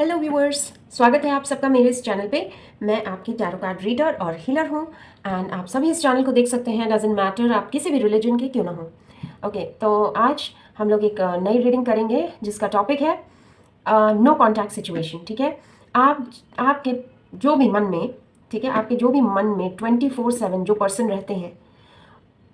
Hello viewers, स्वागत है आप सबका मेरे इस चैनल पे। मैं आपकी टैरो कार्ड रीडर और हीलर हूँ एंड आप सभी इस चैनल को देख सकते हैं। डजंट मैटर आप किसी भी रिलीजन के क्यों ना हो। ओके, तो आज हम लोग एक नई रीडिंग करेंगे जिसका टॉपिक है नो कॉन्टैक्ट सिचुएशन। ठीक है, आपके जो भी मन में, ठीक है, आपके जो भी मन में 24/7 जो पर्सन रहते हैं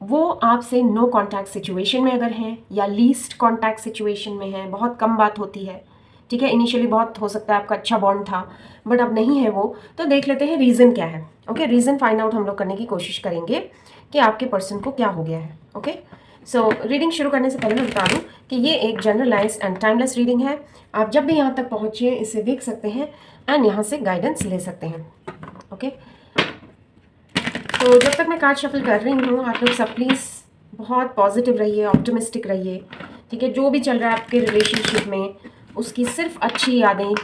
वो आपसे नो कॉन्टैक्ट सिचुएशन में अगर हैं या लीस्ट कॉन्टैक्ट सिचुएशन में हैं, बहुत कम बात होती है। ठीक है, इनिशियली बहुत हो सकता है आपका अच्छा बॉन्ड था बट अब नहीं है वो, तो देख लेते हैं रीज़न क्या है। ओके, रीज़न फाइंड आउट हम लोग करने की कोशिश करेंगे कि आपके पर्सन को क्या हो गया है। ओके, सो रीडिंग शुरू करने से पहले मैं बता दूं कि ये एक जनरलाइज्ड एंड टाइमलेस रीडिंग है। आप जब भी यहाँ तक पहुँचिए इसे देख सकते हैं एंड यहाँ से गाइडेंस ले सकते हैं। ओके, तो जब तक मैं कार्ड शफल कर रही हूँ आप लोग सब प्लीज़ बहुत पॉजिटिव रहिए, ऑप्टिमिस्टिक रहिए। ठीक है, जो भी चल रहा है आपके रिलेशनशिप में उसकी सिर्फ अच्छी यादें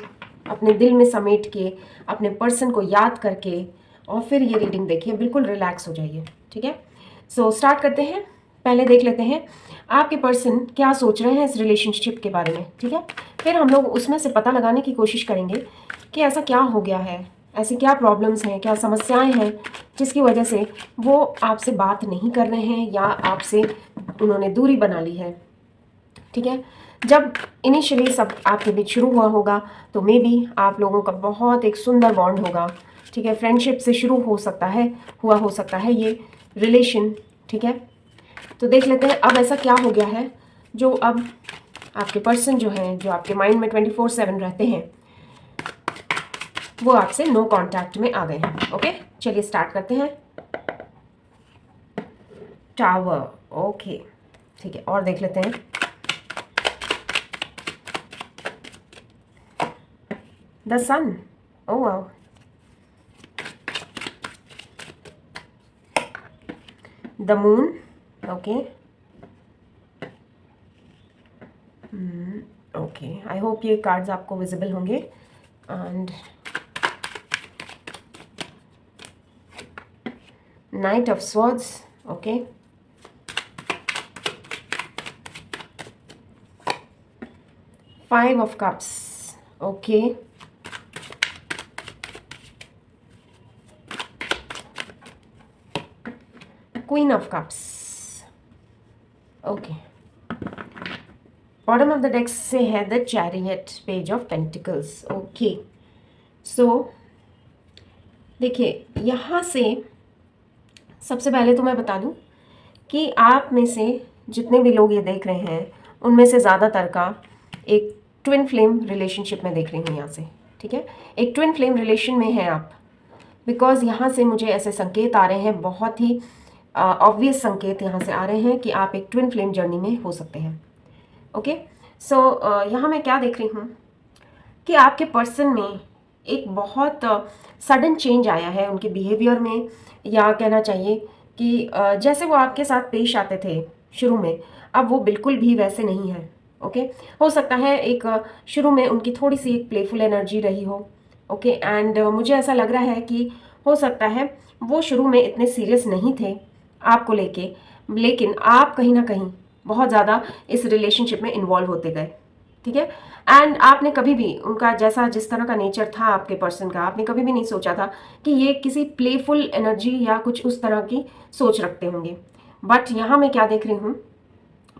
अपने दिल में समेट के, अपने पर्सन को याद करके और फिर ये रीडिंग देखिए, बिल्कुल रिलैक्स हो जाइए। ठीक है, सो स्टार्ट करते हैं। पहले देख लेते हैं आपके पर्सन क्या सोच रहे हैं इस रिलेशनशिप के बारे में। ठीक है, फिर हम लोग उसमें से पता लगाने की कोशिश करेंगे कि ऐसा क्या हो गया है, ऐसी क्या प्रॉब्लम्स हैं, क्या समस्याएं हैं जिसकी वजह से वो आपसे बात नहीं कर रहे हैं या आपसे उन्होंने दूरी बना ली है। ठीक है, जब इनिशियली सब आपके बीच शुरू हुआ होगा तो मे बी आप लोगों का बहुत एक सुंदर बॉन्ड होगा। ठीक है, फ्रेंडशिप से शुरू हो सकता है, हुआ हो सकता है ये रिलेशन। ठीक है, तो देख लेते हैं अब ऐसा क्या हो गया है जो अब आपके पर्सन जो हैं, जो आपके माइंड में 24/7 रहते हैं, वो आपसे नो कांटेक्ट में आ गए हैं। ओके, चलिए स्टार्ट करते हैं। टावर, ओके, ठीक है, और देख लेते हैं। The sun, oh wow, the moon, okay, okay, I hope ये कार्ड्स आपको विजिबल होंगे। And knight of swords, okay, five of cups, okay, queen of cups, okay, bottom of the deck से है the chariot, page of pentacles. Okay, so देखिए यहाँ से सबसे पहले तो मैं बता दूं कि आप में से जितने भी लोग ये देख रहे हैं उनमें से ज़्यादातर का एक ट्विन फ्लेम रिलेशनशिप में देख रही हूँ यहाँ से। ठीक है, एक ट्विन फ्लेम रिलेशन में हैं आप, बिकॉज यहाँ से मुझे ऐसे संकेत आ रहे हैं, बहुत ही ऑब्वियस संकेत यहाँ से आ रहे हैं कि आप एक ट्विन फ्लेम जर्नी में हो सकते हैं। ओके, सो यहाँ मैं क्या देख रही हूँ कि आपके पर्सन में एक बहुत सडन चेंज आया है उनके बिहेवियर में, या कहना चाहिए कि जैसे वो आपके साथ पेश आते थे शुरू में, अब वो बिल्कुल भी वैसे नहीं है। ओके, हो सकता है एक शुरू में उनकी थोड़ी सी एक प्लेफुल एनर्जी रही हो। ओके, एंड मुझे ऐसा लग रहा है कि हो सकता है वो शुरू में इतने सीरियस नहीं थे आपको लेके, लेकिन आप कहीं ना कहीं बहुत ज़्यादा इस रिलेशनशिप में इन्वॉल्व होते गए। ठीक है, एंड आपने कभी भी उनका जैसा जिस तरह का नेचर था आपके पर्सन का, आपने कभी भी नहीं सोचा था कि ये किसी प्लेफुल एनर्जी या कुछ उस तरह की सोच रखते होंगे। बट यहाँ मैं क्या देख रही हूँ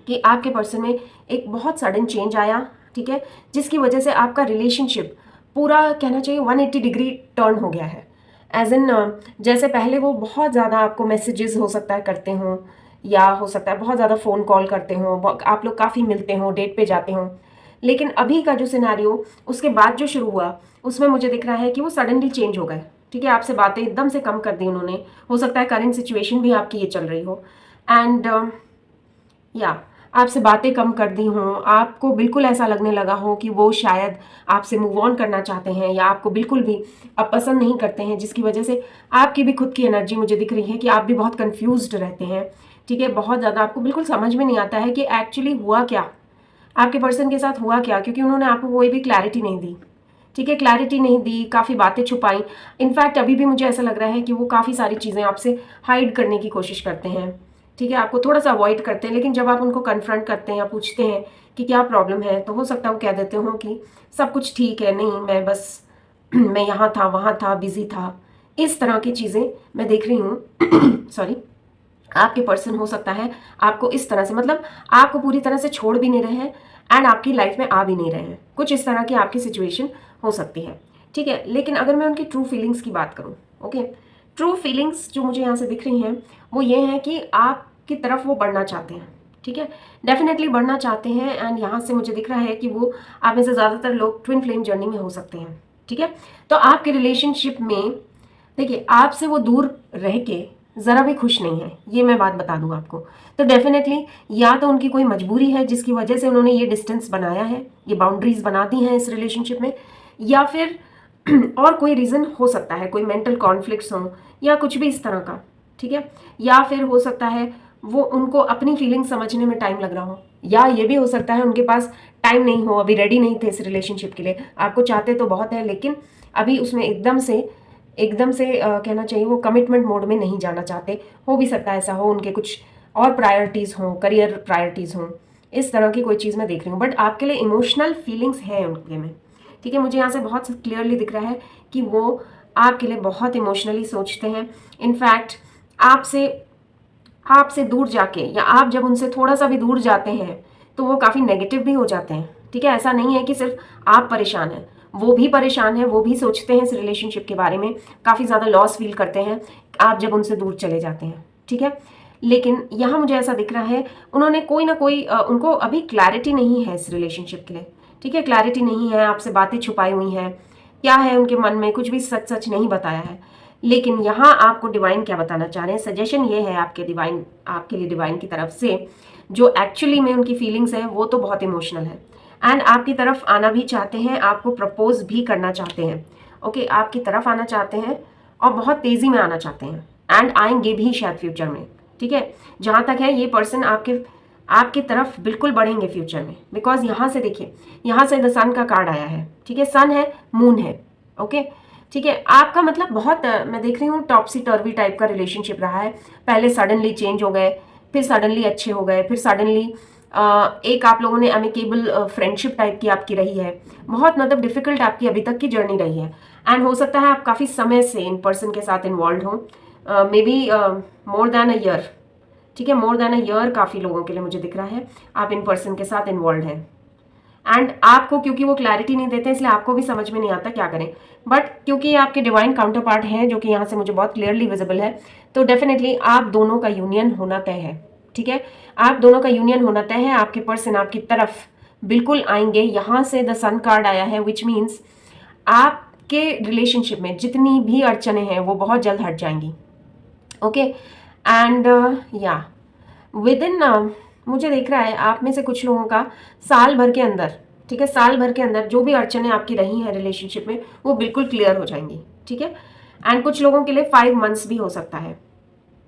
कि आपके पर्सन में एक बहुत सडन चेंज आया। ठीक है, जिसकी वजह से आपका रिलेशनशिप पूरा कहना चाहिए 180 डिग्री टर्न हो गया है। एज इन जैसे पहले वो बहुत ज़्यादा आपको मैसेजेस हो सकता है करते हों, या हो सकता है बहुत ज़्यादा फ़ोन कॉल करते हों, आप लोग काफ़ी मिलते हों, डेट पे जाते हों, लेकिन अभी का जो सिनेरियो उसके बाद जो शुरू हुआ उसमें मुझे दिख रहा है कि वो सडनली चेंज हो गए। ठीक है, आपसे बातें एकदम से कम कर दी उन्होंने। हो सकता है करंट सिचुएशन भी आपकी ये चल रही हो एंड या आपसे बातें कम कर दी हों, आपको बिल्कुल ऐसा लगने लगा हो कि वो शायद आपसे मूव ऑन करना चाहते हैं या आपको बिल्कुल भी अब पसंद नहीं करते हैं, जिसकी वजह से आपकी भी खुद की एनर्जी मुझे दिख रही है कि आप भी बहुत कंफ्यूज्ड रहते हैं। ठीक है, बहुत ज़्यादा आपको बिल्कुल समझ में नहीं आता है कि एक्चुअली हुआ क्या, आपके पर्सन के साथ हुआ क्या, क्योंकि उन्होंने आपको कोई भी क्लैरिटी नहीं दी। ठीक है, क्लैरिटी नहीं दी, काफ़ी बातें छुपाई। इनफैक्ट अभी भी मुझे ऐसा लग रहा है कि वो काफ़ी सारी चीज़ें आपसे हाइड करने की कोशिश करते हैं। ठीक है, आपको थोड़ा सा अवॉइड करते हैं, लेकिन जब आप उनको कन्फ्रंट करते हैं या पूछते हैं कि क्या प्रॉब्लम है, तो हो सकता है वो कह देते हो कि सब कुछ ठीक है, नहीं मैं बस मैं यहाँ था वहाँ था बिजी था, इस तरह की चीज़ें मैं देख रही हूँ। सॉरी, आपके पर्सन हो सकता है आपको इस तरह से, मतलब आपको पूरी तरह से छोड़ भी नहीं रहे हैं एंड आपकी लाइफ में आ भी नहीं रहे हैं, कुछ इस तरह की आपकी सिचुएशन हो सकती है। ठीक है, लेकिन अगर मैं उनकी ट्रू फीलिंग्स की बात करूँ, ओके, ट्रू फीलिंग्स जो मुझे यहाँ से दिख रही हैं वो ये हैं कि आपकी तरफ वो बढ़ना चाहते हैं। ठीक है, डेफिनेटली बढ़ना चाहते हैं एंड यहाँ से मुझे दिख रहा है कि वो आप में से ज़्यादातर लोग ट्विन फ्लेम जर्नी में हो सकते हैं। ठीक है, तो आपके रिलेशनशिप में देखिए आपसे वो दूर रह के ज़रा भी खुश नहीं है, ये मैं बात बता दूं आपको। तो डेफिनेटली या तो उनकी कोई मजबूरी है जिसकी वजह से उन्होंने ये डिस्टेंस बनाया है, ये बाउंड्रीज बना दी हैं इस रिलेशनशिप में, या फिर और कोई रीज़न हो सकता है, कोई मेंटल कॉन्फ्लिक्ट्स हों या कुछ भी इस तरह का। ठीक है, या फिर हो सकता है वो उनको अपनी फीलिंग समझने में टाइम लग रहा हो, या ये भी हो सकता है उनके पास टाइम नहीं हो, अभी रेडी नहीं थे इस रिलेशनशिप के लिए। आपको चाहते तो बहुत है लेकिन अभी उसमें एकदम से कहना चाहिए वो कमिटमेंट मोड में नहीं जाना चाहते। हो भी सकता है ऐसा हो, उनके कुछ और प्रायोरिटीज़ हों, करियर प्रायोरिटीज़ हों, इस तरह की कोई चीज़ मैं देख रही हूँ। बट आपके लिए इमोशनल फीलिंग्स हैं उनके में। ठीक है, मुझे यहाँ से बहुत क्लियरली दिख रहा है कि वो आपके लिए बहुत इमोशनली सोचते हैं। इनफैक्ट आपसे दूर जाके, या आप जब उनसे थोड़ा सा भी दूर जाते हैं तो वो काफ़ी नेगेटिव भी हो जाते हैं। ठीक है, ऐसा नहीं है कि सिर्फ आप परेशान हैं, वो भी परेशान है, वो भी सोचते हैं इस रिलेशनशिप के बारे में, काफ़ी ज़्यादा लॉस फील करते हैं आप जब उनसे दूर चले जाते हैं। ठीक है, लेकिन यहाँ मुझे ऐसा दिख रहा है उन्होंने कोई ना कोई उनको अभी क्लैरिटी नहीं है इस रिलेशनशिप के लिए। ठीक है, क्लैरिटी नहीं है, आपसे बातें छुपाई हुई हैं, क्या है उनके मन में, कुछ भी सच सच नहीं बताया है। लेकिन यहाँ आपको डिवाइन क्या बताना चाह रहे हैं, सजेशन ये है आपके लिए डिवाइन की तरफ से, जो एक्चुअली में उनकी फीलिंग्स है वो तो बहुत इमोशनल है एंड आपकी तरफ आना भी चाहते हैं, आपको प्रपोज भी करना चाहते हैं। ओके, आपकी तरफ आना चाहते हैं और बहुत तेज़ी में आना चाहते हैं एंड आएंगे भी शायद फ्यूचर में। ठीक है, जहाँ तक है ये पर्सन आपकी तरफ बिल्कुल बढ़ेंगे फ्यूचर में, बिकॉज यहाँ से देखिए, यहाँ से द सन का कार्ड आया है। ठीक है, सन है, मून है। ओके, ठीक है, आपका मतलब बहुत मैं देख रही हूँ टॉपसी टर्वी टाइप का रिलेशनशिप रहा है। पहले सडनली चेंज हो गए, फिर सडनली अच्छे हो गए, फिर सडनली एक आप लोगों ने अमिकेबल फ्रेंडशिप टाइप की आपकी रही है। बहुत मतलब डिफिकल्ट आपकी अभी तक की जर्नी रही है एंड हो सकता है आप काफ़ी समय से इन पर्सन के साथ इन्वॉल्व हो, may be more than a year. ठीक है, मोर देन अ ईयर काफ़ी लोगों के लिए मुझे दिख रहा है आप इन पर्सन के साथ इन्वॉल्व हैं एंड आपको क्योंकि वो क्लैरिटी नहीं देते इसलिए आपको भी समझ में नहीं आता क्या करें। बट क्योंकि ये आपके डिवाइन काउंटर पार्ट हैं जो कि यहाँ से मुझे बहुत क्लियरली विजिबल है, तो डेफिनेटली आप दोनों का यूनियन होना तय है। ठीक है, आप दोनों का यूनियन होना तय है, आपके पर्सन आपकी तरफ बिल्कुल आएंगे। यहाँ से द सन कार्ड आया है विच मीन्स आपके रिलेशनशिप में जितनी भी अड़चने हैं वो बहुत जल्द हट जाएंगी। ओके, एंड या विद इन मुझे देख रहा है आप में से कुछ लोगों का साल भर के अंदर, ठीक है, साल भर के अंदर जो भी अड़चने आपकी रही हैं रिलेशनशिप में वो बिल्कुल क्लियर हो जाएंगी। ठीक है, एंड कुछ लोगों के लिए 5 मंथ्स भी हो सकता है।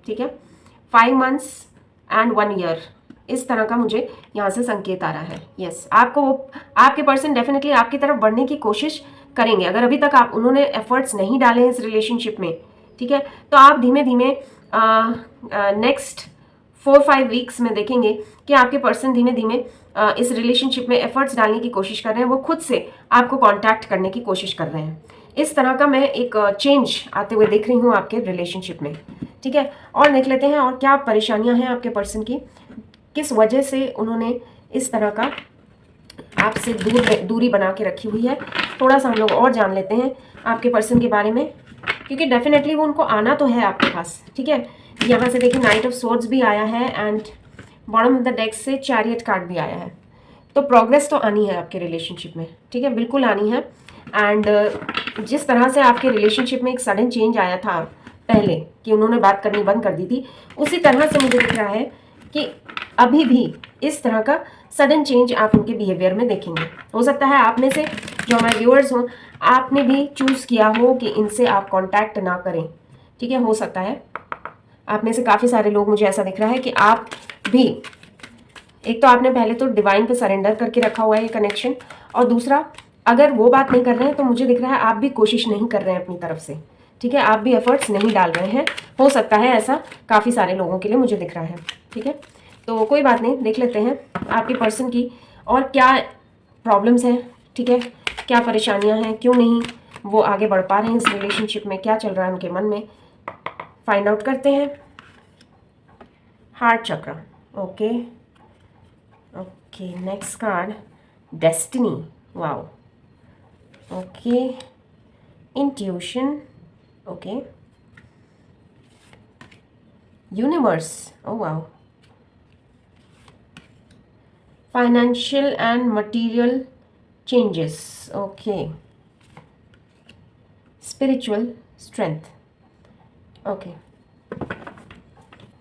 ठीक है, 5 मंथ्स एंड 1 ईयर, इस तरह का मुझे यहाँ से संकेत आ रहा है। यस, आपके पर्सन डेफिनेटली आपकी तरफ बढ़ने की कोशिश करेंगे। अगर अभी तक उन्होंने एफर्ट्स नहीं डाले हैं इस रिलेशनशिप में, ठीक है, तो आप धीमे धीमे नेक्स्ट 4-5 वीक्स में देखेंगे कि आपके पर्सन धीमे धीमे इस रिलेशनशिप में एफर्ट्स डालने की कोशिश कर रहे हैं, वो खुद से आपको कांटेक्ट करने की कोशिश कर रहे हैं। इस तरह का मैं एक चेंज आते हुए देख रही हूँ आपके रिलेशनशिप में। ठीक है, और देख लेते हैं और क्या परेशानियां हैं आपके पर्सन की, किस वजह से उन्होंने इस तरह का आपसे दूरी बना के रखी हुई है। थोड़ा सा हम लोग और जान लेते हैं आपके पर्सन के बारे में, क्योंकि डेफिनेटली वो उनको आना तो है आपके पास। ठीक है, यहाँ से देखिए नाइट ऑफ सोर्ड्स भी आया है and bottom of the deck से चैरियट कार्ड भी आया है। तो प्रोग्रेस तो आनी है आपके रिलेशनशिप में। ठीक है, बिल्कुल आनी है एंड जिस तरह से आपके रिलेशनशिप में एक सडन चेंज आया था पहले कि उन्होंने बात करनी बंद कर दी थी, उसी तरह से मुझे दिख रहा है कि अभी भी इस तरह का सडन चेंज आप उनके बिहेवियर में देखेंगे। हो सकता है आप में से जो हमारे व्यूअर्स हों, आपने भी चूज़ किया हो कि इनसे आप कांटेक्ट ना करें। ठीक है, हो सकता है आप में से काफ़ी सारे लोग, मुझे ऐसा दिख रहा है कि आप भी, एक तो आपने पहले तो डिवाइन पे सरेंडर करके रखा हुआ है ये कनेक्शन, और दूसरा अगर वो बात नहीं कर रहे हैं तो मुझे दिख रहा है आप भी कोशिश नहीं कर रहे हैं अपनी तरफ से। ठीक है, आप भी एफर्ट्स नहीं डाल रहे हैं। हो सकता है ऐसा काफ़ी सारे लोगों के लिए मुझे दिख रहा है। ठीक है, तो कोई बात नहीं, देख लेते हैं आपके पर्सन की और क्या प्रॉब्लम्स हैं। ठीक है, क्या परेशानियां हैं, क्यों नहीं वो आगे बढ़ पा रहे हैं इस रिलेशनशिप में, क्या चल रहा है उनके मन में, फाइंड आउट करते हैं। हार्ट चक्र, okay okay. Next card destiny, wow, okay. Intuition, okay. Universe, oh wow. Financial and material changes, okay. Spiritual strength, okay.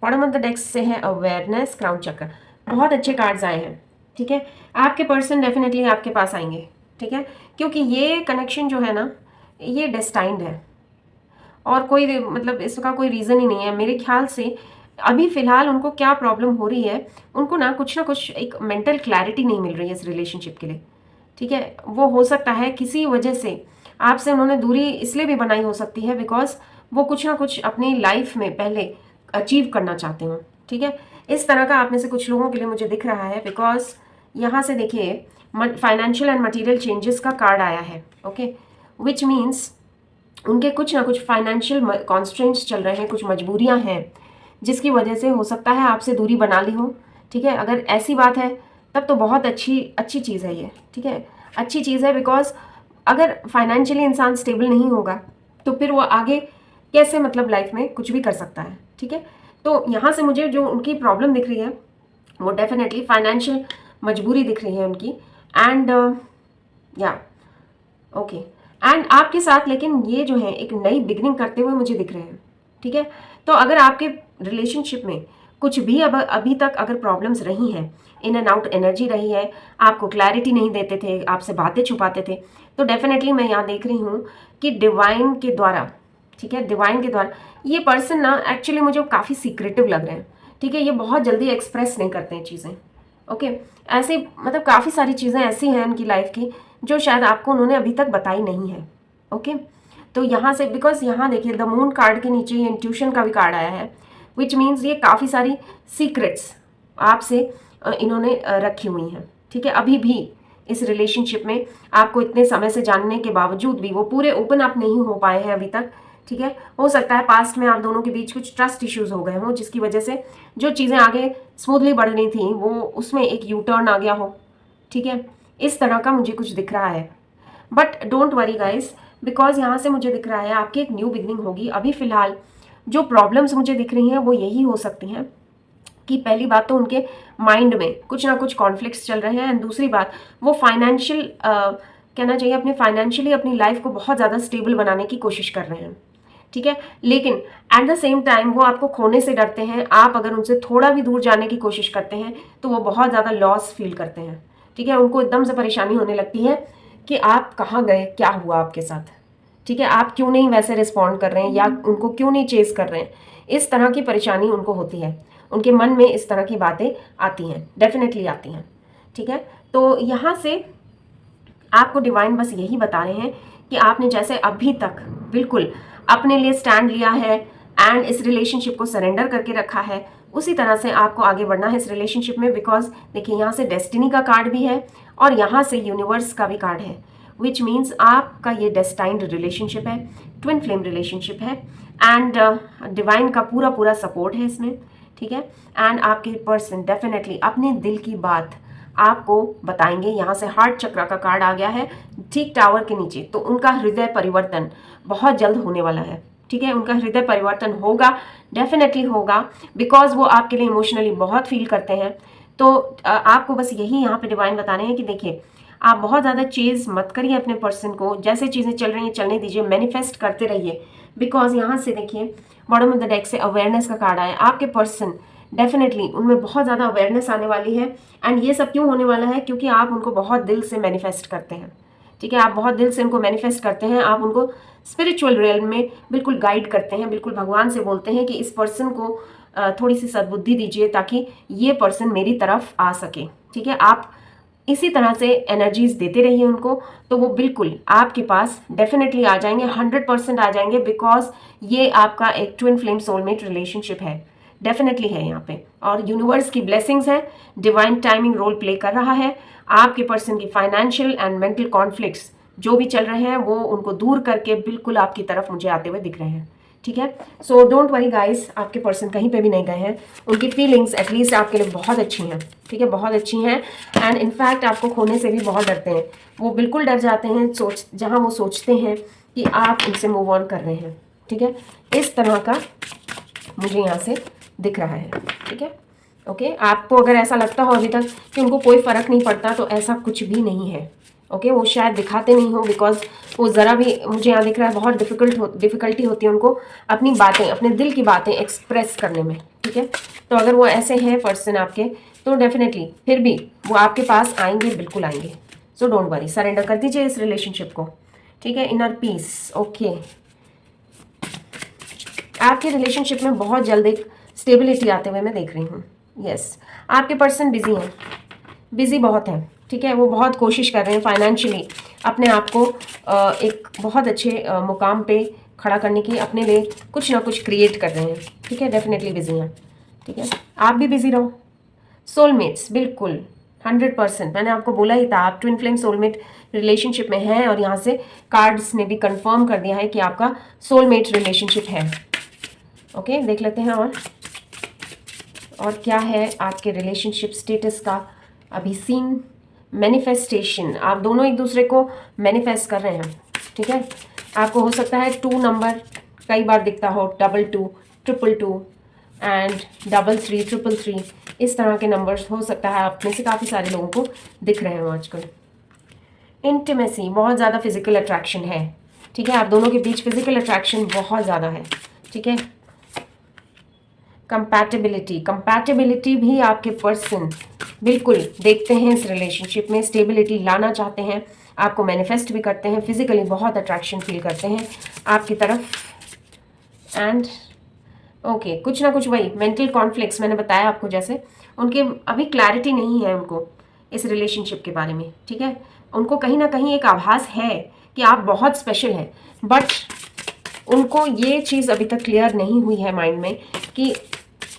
Bottom of the desk से है अवेयरनेस, क्राउन चक्र। बहुत अच्छे कार्ड्स आए हैं। ठीक है, आपके पर्सन डेफिनेटली आपके पास आएंगे। ठीक है, क्योंकि ये कनेक्शन जो है ना, ये डेस्टाइंड है और कोई मतलब इसका कोई रीज़न ही नहीं है मेरे ख्याल से। अभी फ़िलहाल उनको क्या प्रॉब्लम हो रही है, उनको ना कुछ एक मेंटल क्लैरिटी नहीं मिल रही है इस रिलेशनशिप के लिए। ठीक है, वो हो सकता है किसी वजह से आपसे उन्होंने दूरी इसलिए भी बनाई हो सकती है बिकॉज वो कुछ ना कुछ अपनी लाइफ में पहले अचीव करना चाहते हो। ठीक है, इस तरह का आप में से कुछ लोगों के लिए मुझे दिख रहा है बिकॉज यहाँ से देखिए फाइनेंशियल एंड मटेरियल चेंजेस का कार्ड आया है। ओके, विच मीन्स उनके कुछ ना कुछ फाइनेंशियल कॉन्स्ट्रेंट्स चल रहे हैं, कुछ मजबूरियां हैं जिसकी वजह से हो सकता है आपसे दूरी बना ली हो। ठीक है, अगर ऐसी बात है तब तो बहुत अच्छी चीज़ है ये। ठीक है, अच्छी चीज़ है बिकॉज अगर फाइनेंशियली इंसान स्टेबल नहीं होगा तो फिर वो आगे कैसे मतलब लाइफ में कुछ भी कर सकता है। ठीक है, तो यहाँ से मुझे जो उनकी प्रॉब्लम दिख रही है वो डेफिनेटली फाइनेंशियल मजबूरी दिख रही है उनकी। एंड या ओके, एंड आपके साथ लेकिन ये जो है एक नई बिगनिंग करते हुए मुझे दिख रहे हैं। ठीक है, तो अगर आपके रिलेशनशिप में कुछ भी अब अभी तक अगर प्रॉब्लम्स रही हैं, इन एंड आउट एनर्जी रही है, आपको क्लैरिटी नहीं देते थे, आपसे बातें छुपाते थे, तो डेफिनेटली मैं यहाँ देख रही हूँ कि डिवाइन के द्वारा, ठीक है, डिवाइन के द्वारा ये पर्सन ना एक्चुअली मुझे काफ़ी सीक्रेटिव लग रहे हैं। ठीक है, ये बहुत जल्दी एक्सप्रेस नहीं करते हैं चीज़ें। ओके, ऐसे मतलब काफ़ी सारी चीज़ें ऐसी हैं उनकी लाइफ की जो शायद आपको उन्होंने अभी तक बताई नहीं है। ओके, तो यहाँ से बिकॉज यहाँ देखिए द मून कार्ड के नीचे ये इंट्यूशन का भी कार्ड आया है, विच मीन्स ये काफ़ी सारी सीक्रेट्स आपसे इन्होंने रखी हुई हैं। ठीक है, अभी भी इस रिलेशनशिप में आपको इतने समय से जानने के बावजूद भी वो पूरे ओपन अप नहीं हो पाए हैं अभी तक। ठीक है, हो सकता है पास्ट में आप दोनों के बीच कुछ ट्रस्ट इश्यूज हो गए हों जिसकी वजह से जो चीज़ें आगे स्मूथली बढ़ रही थी वो उसमें एक यू टर्न आ गया हो। ठीक है, इस तरह का मुझे कुछ दिख रहा है। But don't worry guys, because यहाँ से मुझे दिख रहा है आपकी एक न्यू बिगनिंग होगी। अभी फिलहाल जो प्रॉब्लम्स मुझे दिख रही हैं वो यही हो सकती हैं कि पहली बात तो उनके माइंड में कुछ ना कुछ कॉन्फ्लिक्ट्स चल रहे हैं, एंड दूसरी बात वो फाइनेंशियल कहना चाहिए अपने फाइनेंशियली अपनी लाइफ को बहुत ज़्यादा स्टेबल बनाने की कोशिश कर रहे हैं। ठीक है, लेकिन एट द सेम टाइम वो आपको खोने से डरते हैं। आप अगर उनसे थोड़ा भी दूर जाने की कोशिश करते हैं तो वो बहुत ज़्यादा लॉस फील करते हैं। ठीक है, उनको एकदम से परेशानी होने लगती है कि आप कहाँ गए, क्या हुआ आपके साथ। ठीक है, आप क्यों नहीं वैसे रिस्पॉन्ड कर रहे हैं या उनको क्यों नहीं चेस कर रहे हैं, इस तरह की परेशानी उनको होती है। उनके मन में इस तरह की बातें आती हैं, डेफिनेटली आती हैं। ठीक है, तो यहाँ से आपको डिवाइन बस यही बता रहे हैं कि आपने जैसे अभी तक बिल्कुल अपने लिए स्टैंड लिया है एंड इस रिलेशनशिप को सरेंडर करके रखा है, उसी तरह से आपको आगे बढ़ना है इस रिलेशनशिप में। बिकॉज देखिए यहाँ से डेस्टिनी का कार्ड भी है और यहाँ से यूनिवर्स का भी कार्ड है, विच मीन्स आपका ये डेस्टाइंड रिलेशनशिप है, ट्विन फ्लेम रिलेशनशिप है, एंड डिवाइन का पूरा पूरा सपोर्ट है इसमें। ठीक है, एंड आपके पर्सन डेफिनेटली अपने दिल की बात आपको बताएंगे। यहाँ से हार्ट चक्र का कार्ड आ गया है ठीक टावर के नीचे, तो उनका हृदय परिवर्तन बहुत जल्द होने वाला है। ठीक है, उनका हृदय परिवर्तन होगा, डेफिनेटली होगा, बिकॉज वो आपके लिए इमोशनली बहुत फील करते हैं। तो आपको बस यही यहाँ पे डिवाइन बता रहे हैं कि देखिए आप बहुत ज़्यादा चेज मत करिए अपने पर्सन को, जैसे चीज़ें चल रही हैं चलने दीजिए, मैनिफेस्ट करते रहिए। बिकॉज यहाँ से देखिए बॉटम ऑफ द डेक से अवेयरनेस का कार्ड आया। आपके पर्सन डेफिनेटली उनमें बहुत ज़्यादा अवेयरनेस आने वाली है, एंड ये सब क्यों होने वाला है क्योंकि आप उनको बहुत दिल से मैनिफेस्ट करते हैं। ठीक है, आप बहुत दिल से उनको मैनिफेस्ट करते हैं, आप उनको स्पिरिचुअल रियल्म में बिल्कुल गाइड करते हैं, बिल्कुल भगवान से बोलते हैं कि इस पर्सन को थोड़ी सी सद्बुद्धि दीजिए ताकि ये पर्सन मेरी तरफ आ सके। ठीक है, आप इसी तरह से एनर्जीज देते रहिए उनको, तो वो बिल्कुल आपके पास डेफिनेटली आ जाएंगे, 100% आ जाएंगे, बिकॉज ये आपका एक ट्विन फ्लेम सोलमेट रिलेशनशिप है, डेफिनेटली है यहाँ पे। और यूनिवर्स की ब्लेसिंग्स है, डिवाइन टाइमिंग रोल प्ले कर रहा है। आपके पर्सन की फाइनेंशियल एंड मेंटल कॉन्फ्लिक्ट्स जो भी चल रहे हैं वो उनको दूर करके बिल्कुल आपकी तरफ मुझे आते हुए दिख रहे हैं, ठीक है। सो डोंट वरी गाइस, आपके पर्सन कहीं पे भी नहीं गए हैं, उनकी फीलिंग्स एटलीस्ट आपके लिए बहुत अच्छी हैं, ठीक है, बहुत अच्छी हैं। एंड इनफैक्ट आपको खोने से भी बहुत डरते हैं, वो बिल्कुल डर जाते हैं जहाँ वो सोचते हैं कि आप उनसे मूव ऑन कर रहे हैं, ठीक है। इस तरह का मुझे यहाँ से दिख रहा है, ठीक है। ओके, आपको अगर ऐसा लगता हो अभी तक कि उनको कोई फ़र्क नहीं पड़ता, तो ऐसा कुछ भी नहीं है, ओके। वो शायद दिखाते नहीं हो, बिकॉज वो ज़रा भी, मुझे यहाँ दिख रहा है, बहुत डिफ़िकल्टी होती है उनको अपनी बातें, अपने दिल की बातें एक्सप्रेस करने में, ठीक है। तो अगर वो ऐसे हैं पर्सन आपके, तो डेफिनेटली फिर भी वो आपके पास आएंगे, बिल्कुल आएंगे। सो डोंट वरी, सरेंडर कर दीजिए इस रिलेशनशिप को, ठीक है। Inner peace, okay. आपके रिलेशनशिप में बहुत जल्द एक स्टेबिलिटी आते हुए मैं देख रही हूँ, यस। आपके पर्सन बिजी हैं, बिजी बहुत है, ठीक है। वो बहुत कोशिश कर रहे हैं फाइनेंशियली अपने आप को एक बहुत अच्छे मुकाम पे खड़ा करने की, अपने लिए कुछ ना कुछ क्रिएट कर रहे हैं, ठीक है। डेफिनेटली बिजी हैं, ठीक है। आप भी बिजी रहो। सोलमेट्स, बिल्कुल 100%, मैंने आपको बोला ही था, आप ट्विन फ्लेम सोलमेट रिलेशनशिप में हैं, और यहाँ से कार्ड्स ने भी कंफर्म कर दिया है कि आपका सोलमेट रिलेशनशिप है, ओके। देख लेते हैं और क्या है आपके रिलेशनशिप स्टेटस का अभी सीन। मैनिफेस्टेशन, आप दोनों एक दूसरे को मैनिफेस्ट कर रहे हैं, ठीक है। आपको हो सकता है 2 नंबर कई बार दिखता हो, 22, 222 एंड 33, 333, इस तरह के नंबर्स हो सकता है आप में से काफ़ी सारे लोगों को दिख रहे हो आजकल। इंटीमेसी, बहुत ज़्यादा फिजिकल अट्रैक्शन है, ठीक है। आप दोनों के बीच फिजिकल अट्रैक्शन बहुत ज़्यादा है, ठीक है। कंपैटिबिलिटी भी आपके पर्सन बिल्कुल देखते हैं इस रिलेशनशिप में, स्टेबिलिटी लाना चाहते हैं, आपको मैनिफेस्ट भी करते हैं, फिजिकली बहुत अट्रैक्शन फील करते हैं आपकी तरफ। एंड ओके, कुछ ना कुछ वही मेंटल कॉन्फ्लिक्ट्स मैंने बताया आपको, जैसे उनके अभी क्लैरिटी नहीं है उनको इस रिलेशनशिप के बारे में, ठीक है। उनको कहीं ना कहीं एक आभास है कि आप बहुत स्पेशल हैं, बट उनको ये चीज़ अभी तक क्लियर नहीं हुई है माइंड में कि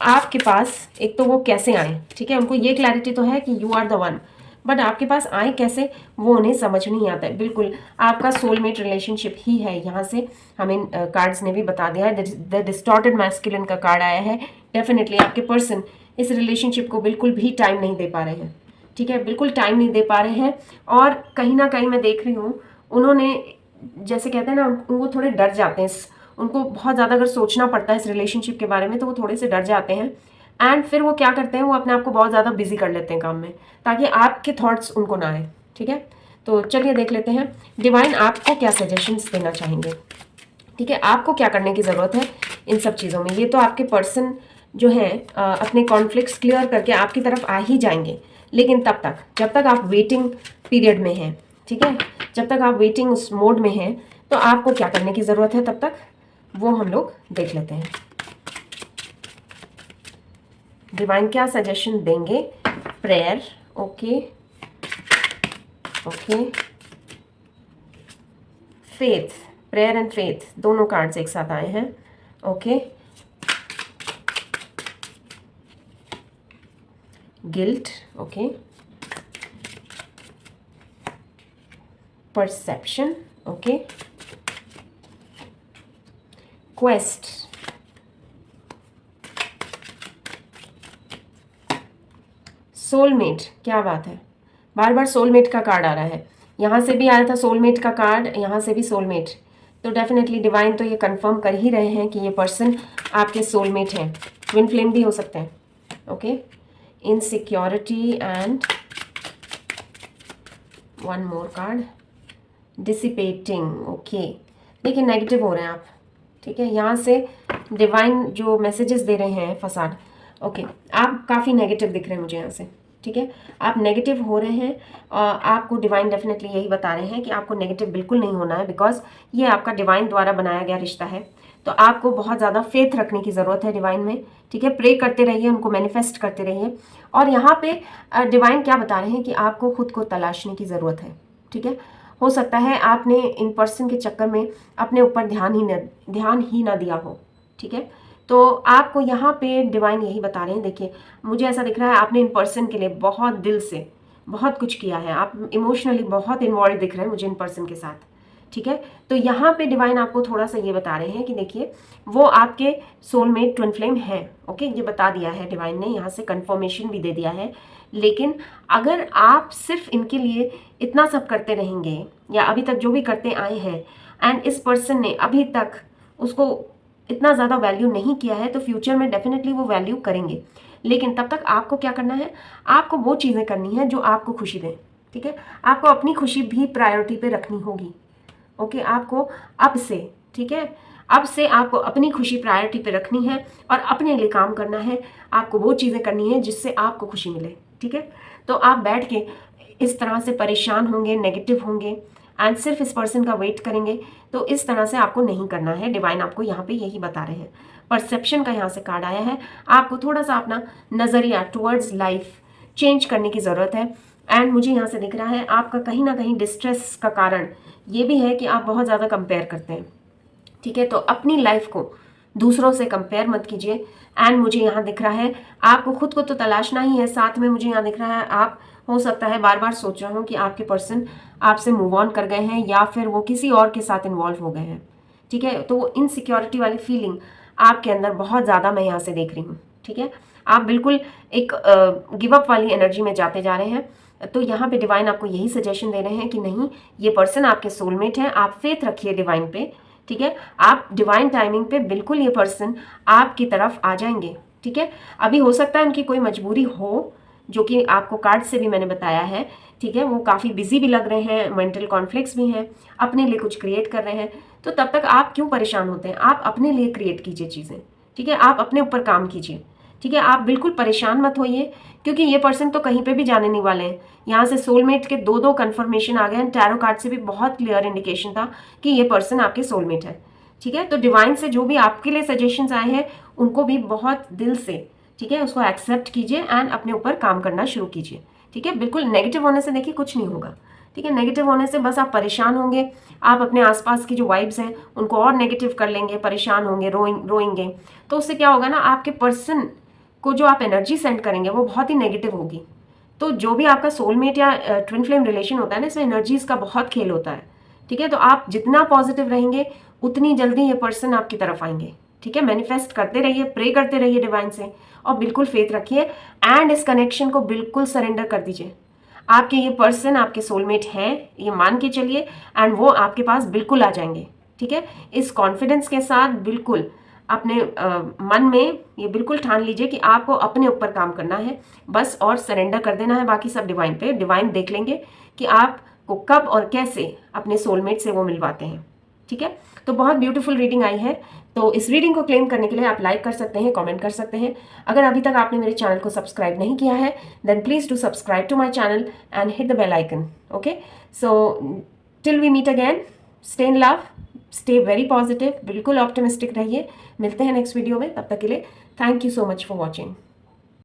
आपके पास एक तो वो कैसे आए, ठीक है। उनको ये क्लैरिटी तो है कि you are the one, but आपके पास आए कैसे वो उन्हें समझ नहीं आता है। बिल्कुल आपका सोलमेट रिलेशनशिप ही है, यहाँ से हमें कार्ड्स ने भी बता दिया है, द डिस्टॉर्टेड मैस्कुलिन का कार्ड आया है। डेफिनेटली आपके पर्सन इस रिलेशनशिप को बिल्कुल भी टाइम नहीं दे पा रहे हैं, ठीक है, बिल्कुल टाइम नहीं दे पा रहे हैं। और कहीं ना कहीं मैं देख रही हूँ उन्होंने, जैसे कहते हैं ना, वो थोड़े डर जाते हैं, उनको बहुत ज़्यादा अगर सोचना पड़ता है इस रिलेशनशिप के बारे में तो वो थोड़े से डर जाते हैं। एंड फिर वो क्या करते हैं, वो अपने आप को बहुत ज़्यादा बिजी कर लेते हैं काम में, ताकि आपके थॉट्स उनको ना आए, ठीक है। तो चलिए देख लेते हैं डिवाइन आपको क्या सजेशंस देना चाहेंगे, ठीक है। आपको क्या करने की ज़रूरत है इन सब चीज़ों में। ये तो आपके पर्सन जो हैं अपने कॉन्फ्लिक्ट्स क्लियर करके आपकी तरफ आ ही जाएंगे, लेकिन तब तक, जब तक आप वेटिंग पीरियड में हैं, ठीक है, जब तक आप वेटिंग उस मोड में हैं, तो आपको क्या करने की ज़रूरत है तब तक, वो हम लोग देख लेते हैं। डिवाइन क्या सजेशन देंगे। Prayer, okay okay, faith, prayer and faith, दोनों कार्ड्स एक साथ आए हैं, okay. Guilt, okay. Perception, okay. Quest, soulmate, क्या बात है, बार बार सोलमेट का कार्ड आ रहा है, यहाँ से भी आया था सोलमेट का कार्ड, यहाँ से भी सोलमेट। तो डेफिनेटली डिवाइन तो ये कंफर्म कर ही रहे हैं कि ये पर्सन आपके सोलमेट हैं, ट्विन फ्लेम भी हो सकते हैं, okay. Insecurity and one more card, dissipating, okay. देखिए नेगेटिव हो रहे हैं आप, ठीक है। यहाँ से डिवाइन जो मैसेजेस दे रहे हैं फसाड, ओके। आप काफ़ी नेगेटिव दिख रहे हैं मुझे यहाँ से, ठीक है, आप नेगेटिव हो रहे हैं, आपको डिवाइन डेफिनेटली यही बता रहे हैं कि आपको नेगेटिव बिल्कुल नहीं होना है, बिकॉज ये आपका डिवाइन द्वारा बनाया गया रिश्ता है। तो आपको बहुत ज़्यादा फेथ रखने की ज़रूरत है डिवाइन में, ठीक है। प्रे करते रहिए, उनको मैनिफेस्ट करते रहिए। और यहाँ पे डिवाइन क्या बता रहे हैं कि आपको खुद को तलाशने की ज़रूरत है, ठीक है। हो सकता है आपने इन पर्सन के चक्कर में अपने ऊपर ध्यान ही ना दिया हो, ठीक है। तो आपको यहाँ पे डिवाइन यही बता रहे हैं, देखिए मुझे ऐसा दिख रहा है आपने इन पर्सन के लिए बहुत दिल से बहुत कुछ किया है, आप इमोशनली बहुत इन्वॉल्व दिख रहे हैं मुझे इन पर्सन के साथ, ठीक है। तो यहाँ पे डिवाइन आपको थोड़ा सा ये बता रहे हैं कि देखिए वो आपके सोलमेट ट्विन फ्लेम है, ओके, ये बता दिया है डिवाइन ने, यहाँ से कंफर्मेशन भी दे दिया है। लेकिन अगर आप सिर्फ इनके लिए इतना सब करते रहेंगे या अभी तक जो भी करते आए हैं एंड इस पर्सन ने अभी तक उसको इतना ज़्यादा वैल्यू नहीं किया है, तो फ्यूचर में डेफिनेटली वो वैल्यू करेंगे। लेकिन तब तक आपको क्या करना है, आपको वो चीज़ें करनी है जो आपको खुशी दें, ठीक है। आपको अपनी खुशी भी प्रायोरिटी पे रखनी होगी, ओके। आपको अब से, ठीक है, अब से आपको अपनी खुशी प्रायोरिटी पे रखनी है और अपने लिए काम करना है। आपको वो चीज़ें करनी है जिससे आपको खुशी मिले, ठीक है। तो आप बैठ के इस तरह से परेशान होंगे, नेगेटिव होंगे एंड सिर्फ इस पर्सन का वेट करेंगे, तो इस तरह से आपको नहीं करना है। डिवाइन आपको यहाँ पे यही बता रहे हैं। परसेप्शन का यहाँ से कार्ड आया है, आपको थोड़ा सा अपना नज़रिया टुवर्ड्स लाइफ चेंज करने की ज़रूरत है। एंड मुझे यहाँ से दिख रहा है आपका कहीं ना कहीं डिस्ट्रेस का कारण ये भी है कि आप बहुत ज़्यादा कंपेयर करते हैं, ठीक है। तो अपनी लाइफ को दूसरों से कंपेयर मत कीजिए। एंड मुझे यहाँ दिख रहा है आपको खुद को तो तलाशना ही है, साथ में मुझे यहाँ दिख रहा है आप हो सकता है बार बार सोच रहे हो कि आपके पर्सन आपसे मूव ऑन कर गए हैं या फिर वो किसी और के साथ इन्वॉल्व हो गए हैं, ठीक है। तो वो इनसिक्योरिटी वाली फीलिंग आपके अंदर बहुत ज़्यादा मैं यहाँ से देख रही हूँ, ठीक है। आप बिल्कुल एक गिव अप वाली एनर्जी में जाते जा रहे हैं। तो यहाँ पे डिवाइन आपको यही सजेशन दे रहे हैं कि नहीं, ये पर्सन आपके सोलमेट है, आप फेथ रखिए डिवाइन पे, ठीक है। आप डिवाइन टाइमिंग पे बिल्कुल ये पर्सन आपकी तरफ आ जाएंगे, ठीक है। अभी हो सकता है उनकी कोई मजबूरी हो, जो कि आपको कार्ड से भी मैंने बताया है, ठीक है। वो काफ़ी बिजी भी लग रहे हैं, मेंटल कॉन्फ्लिक्ट्स भी हैं, अपने लिए कुछ क्रिएट कर रहे हैं। तो तब तक आप क्यों परेशान होते हैं, आप अपने लिए क्रिएट कीजिए चीज़ें, ठीक है। आप अपने ऊपर काम कीजिए, ठीक है। आप बिल्कुल परेशान मत होइए, क्योंकि ये पर्सन तो कहीं पे भी जाने नहीं वाले हैं। यहाँ से सोलमेट के दो कन्फर्मेशन आ गए हैं, टैरो कार्ड से भी बहुत क्लियर इंडिकेशन था कि ये पर्सन आपके सोलमेट है, ठीक है। तो डिवाइन से जो भी आपके लिए सजेशंस आए हैं उनको भी बहुत दिल से, ठीक है, उसको एक्सेप्ट कीजिए एंड अपने ऊपर काम करना शुरू कीजिए, ठीक है। बिल्कुल नेगेटिव होने से देखिए कुछ नहीं होगा, ठीक है। नेगेटिव होने से बस आप परेशान होंगे, आप अपने आसपास की जो वाइब्स हैं उनको और नेगेटिव कर लेंगे, परेशान होंगे, रोएंगे। तो उससे क्या होगा ना, आपके पर्सन को जो आप एनर्जी सेंड करेंगे वो बहुत ही नेगेटिव होगी। तो जो भी आपका सोलमेट या ट्विन फ्लेम रिलेशन होता है ना, इसमें एनर्जीज का बहुत खेल होता है, ठीक है। तो आप जितना पॉजिटिव रहेंगे उतनी जल्दी ये पर्सन आपकी तरफ आएंगे, ठीक है। मैनिफेस्ट करते रहिए, प्रे करते रहिए डिवाइन से और बिल्कुल फेथ रखिए एंड इस कनेक्शन को बिल्कुल सरेंडर कर दीजिए। आपके ये पर्सन आपके सोलमेट हैं, ये मान के चलिए, एंड वो आपके पास बिल्कुल आ जाएंगे, ठीक है। इस कॉन्फिडेंस के साथ बिल्कुल अपने मन में ये बिल्कुल ठान लीजिए कि आपको अपने ऊपर काम करना है बस, और सरेंडर कर देना है बाकी सब डिवाइन पे। डिवाइन देख लेंगे कि आपको कब और कैसे अपने सोलमेट से वो मिलवाते हैं, ठीक है। तो बहुत ब्यूटीफुल रीडिंग आई है। तो इस रीडिंग को क्लेम करने के लिए आप लाइक कर सकते हैं, कमेंट कर सकते हैं। अगर अभी तक आपने मेरे चैनल को सब्सक्राइब नहीं किया है then please do subscribe to my channel and hit the bell icon, okay. So till we meet again, stay in love, stay very positive, बिल्कुल ऑप्टिमिस्टिक रहिए। मिलते हैं नेक्स्ट वीडियो में, तब तक के लिए thank you so much for watching.